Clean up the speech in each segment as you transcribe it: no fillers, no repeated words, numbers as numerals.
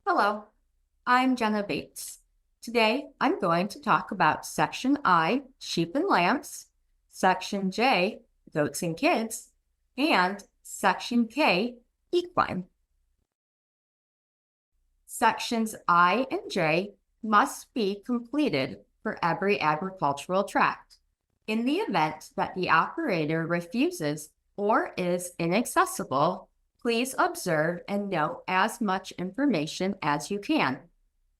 Hello, I'm Jenna Bates. Today, I'm going to talk about Section I, sheep and lambs, Section J, goats and kids, and Section K, equine. Sections I and J must be completed for every agricultural tract. In the event that the operator refuses or is inaccessible, please observe and note as much information as you can.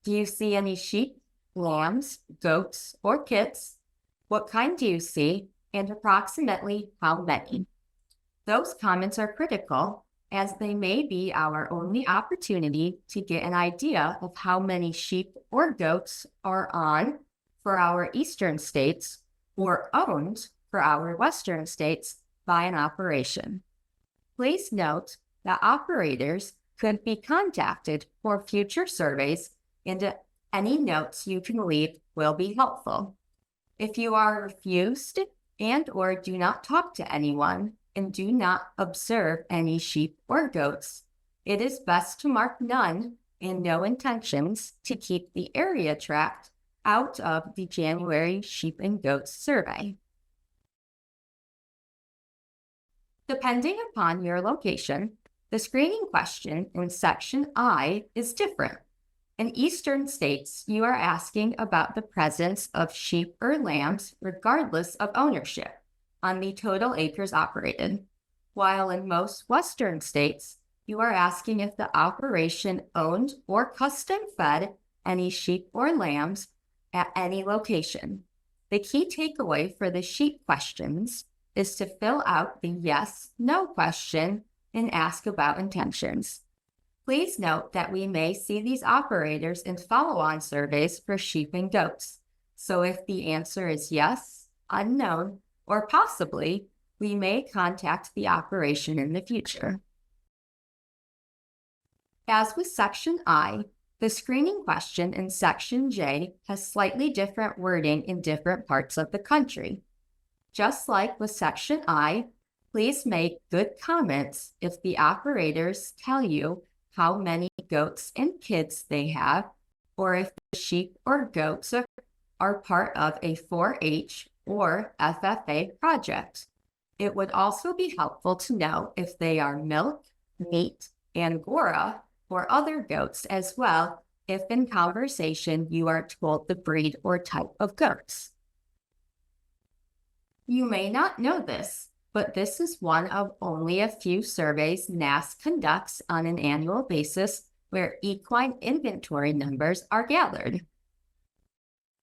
Do you see any sheep, lambs, goats, or kids? What kind do you see, and approximately how many? Those comments are critical as they may be our only opportunity to get an idea of how many sheep or goats are on for our eastern states or owned for our western states by an operation. Please note that operators could be contacted for future surveys, and any notes you can leave will be helpful. If you are refused and/or do not talk to anyone and do not observe any sheep or goats, it is best to mark none and no intentions to keep the area tract out of the January sheep and goats survey. Depending upon your location, the screening question in Section I is different. In eastern states, you are asking about the presence of sheep or lambs regardless of ownership on the total acres operated, while in most western states, you are asking if the operation owned or custom fed any sheep or lambs at any location. The key takeaway for the sheep questions is to fill out the yes/no question and ask about intentions. Please note that we may see these operators in follow-on surveys for sheep and goats. So if the answer is yes, unknown, or possibly, we may contact the operation in the future. As with Section I, the screening question in Section J has slightly different wording in different parts of the country. Just like with Section I, please make good comments if the operators tell you how many goats and kids they have, or if the sheep or goats are part of a 4-H or FFA project. It would also be helpful to know if they are milk, meat, Angora, or other goats as well, if in conversation you are told the breed or type of goats. You may not know this, but this is one of only a few surveys NASS conducts on an annual basis where equine inventory numbers are gathered.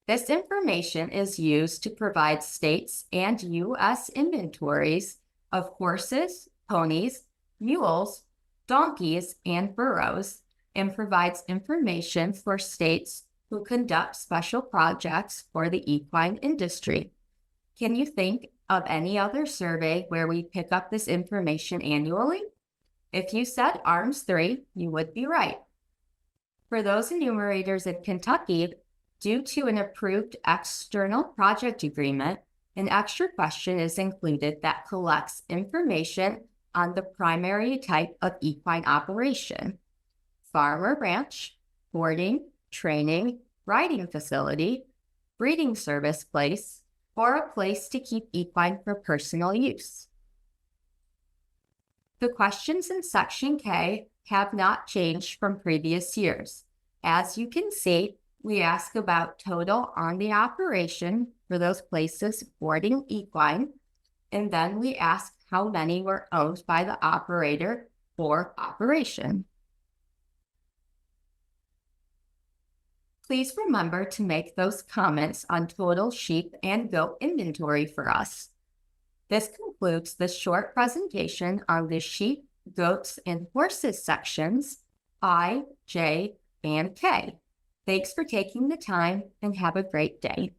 This information is used to provide states and U.S. inventories of horses, ponies, mules, donkeys, and burros, and provides information for states who conduct special projects for the equine industry. Can you think of any other survey where we pick up this information annually? If you said ARMS 3, you would be right. For those enumerators in Kentucky, due to an approved external project agreement, an extra question is included that collects information on the primary type of equine operation: farm or ranch, boarding, training, riding facility, breeding service place, or a place to keep equine for personal use. The questions in Section K have not changed from previous years. As you can see, we ask about total on the operation for those places boarding equine, and then we ask how many were owned by the operator or operation. Please remember to make those comments on total sheep and goat inventory for us. This concludes the short presentation on the sheep, goats, and horses sections I, J, and K. Thanks for taking the time and have a great day.